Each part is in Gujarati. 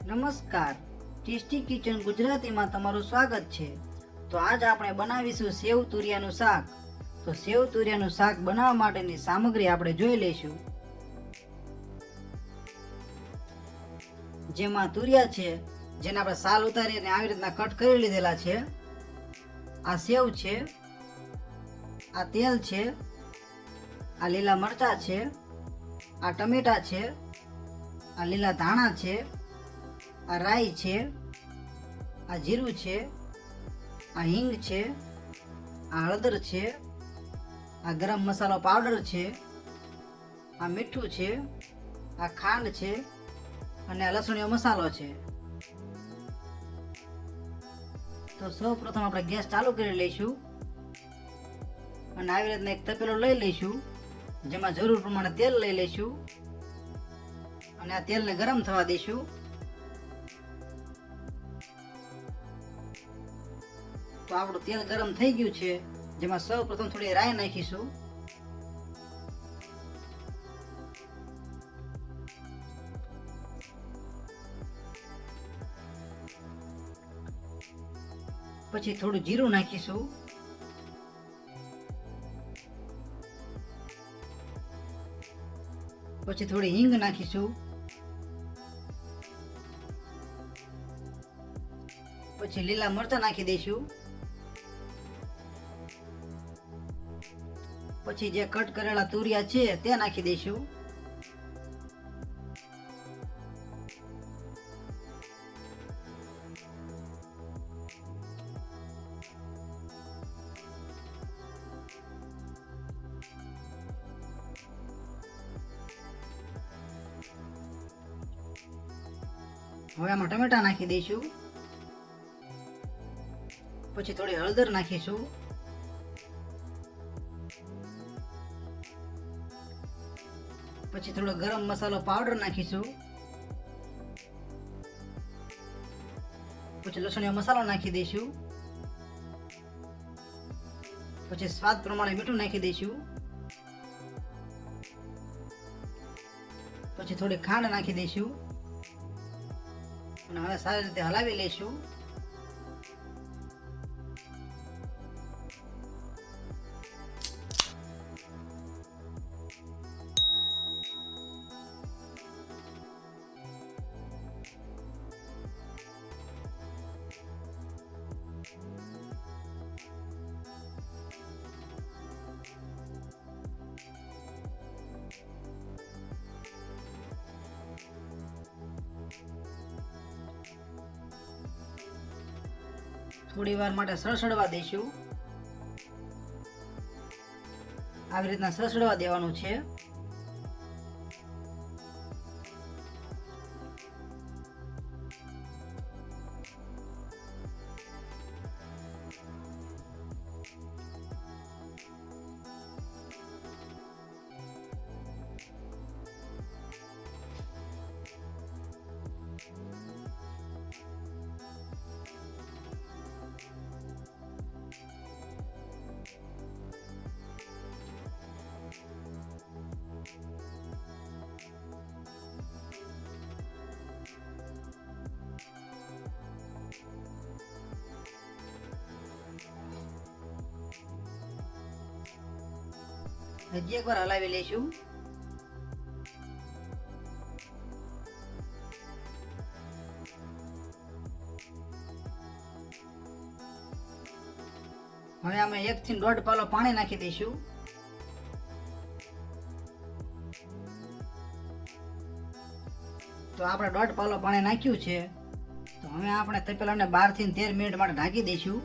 નમસ્કાર, ટેસ્ટી કિચન ગુજરાતીમાં તમારું સ્વાગત છે। તો આજ આપણે બનાવીશું સેવ તુરિયાનું શાક। તો સેવ તુરિયાનું શાક બનાવવા માટેની સામગ્રી આપણે જોઈ લઈશું। જેમાં તુરિયા છે, જેને આપણે સાલ ઉતારીને આવી રીતના કટ કરી લીધેલા છે। આ સેવ છે, આ તેલ છે, આ લીલા મરચાં છે, આ ટમેટા છે, આ લીલા ધાણા છે, આ રાઈ છે, આ જીરું છે, આ હિંગ છે, આ હળદર છે, આ ગરમ મસાલો પાવડર છે, આ મીઠું છે, આ ખાંડ છે અને આ લસણીયો મસાલો છે। તો સૌ પ્રથમ આપણે ગેસ ચાલુ કરી લઈશું અને આવી રીતના એક તપેલું લઈ લઈશું, જેમાં જરૂર પ્રમાણે તેલ લઈ લઈશું અને આ તેલને ગરમ થવા દઈશું। તો આપણું તેલ ગરમ થઈ ગયું છે, જેમાં સૌ પ્રથમ થોડી રાઈ નાખીશું। પછી થોડું જીરું નાખીશું, પછી થોડી હિંગ નાખીશું, પછી લીલા મરચાં નાખી દઈશું, પછી જે કટ કરેલા તુરિયા છે તે નાખી દઈશું। હવે આમાં ટમેટા નાખી દઈશું, પછી થોડી હળદર નાખીશું, પછી થોડો ગરમ મસાલો પાવડર નાખીશું, પછી લસણીયો મસાલો નાખી દઈશું, પછી સ્વાદ પ્રમાણે મીઠું નાખી દઈશું, પછી થોડી ખાંડ નાખી દઈશું અને હવે સારી રીતે હલાવી લઈશું। થોડી વાર માટે સળસળવા દઈશું। આવી રીતના સળસળવા દેવાનું છે। હજી એકવાર હલાવી લઈશું। હવે આમાં 1 થી 1.5 પાલો પાણી નાખી દઈશું। તો આપણે 1.5 પાલો પાણી નાખ્યું છે। તો હવે આપણે તપેલાને 12 થી 13 મિનિટ માટે ઢાંકી દઈશું।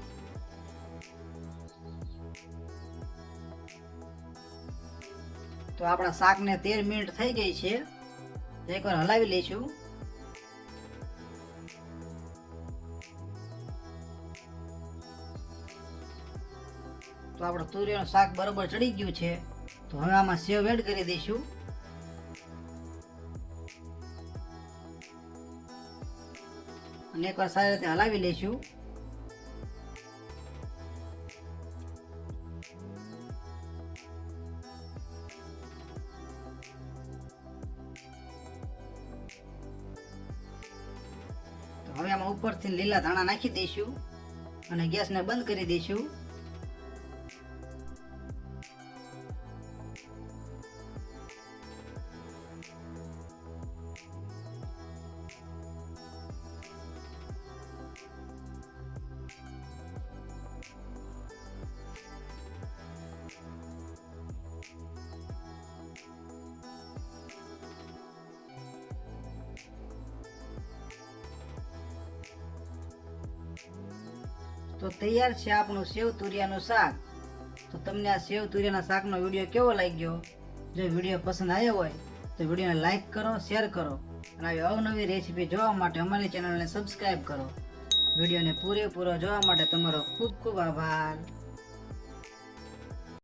તો આપણા શાકને 13 મિનિટ થઈ ગઈ છે, એકવાર હલાવી લઈશું। તો આપણું તુરિયાનું શાક બરોબર ચડી ગયું છે। તો હવે આમાં સેવ એડ કરી દઈશું અને એકવાર સારી રીતે હલાવી લઈશું। હવે આમાં ઉપરથી લીલા ધાણા નાખી દઈશું અને ગેસને બંધ કરી દઈશું. તો તૈયાર છે આપણું સેવ તુરિયાનું શાક. તો તમને આ સેવ તુરિયાના શાકનો વિડીયો કેવો લાગ્યો? જો વિડીયો પસંદ આવ્યો હોય તો વિડીયોને લાઈક કરો, શેર કરો અને આવી અવનવી રેસીપી જોવા માટે અમારી ચેનલને સબસ્ક્રાઈબ કરો. વિડીયોને પૂરેપૂરો જોવા માટે તમારો ખૂબ ખૂબ આભાર.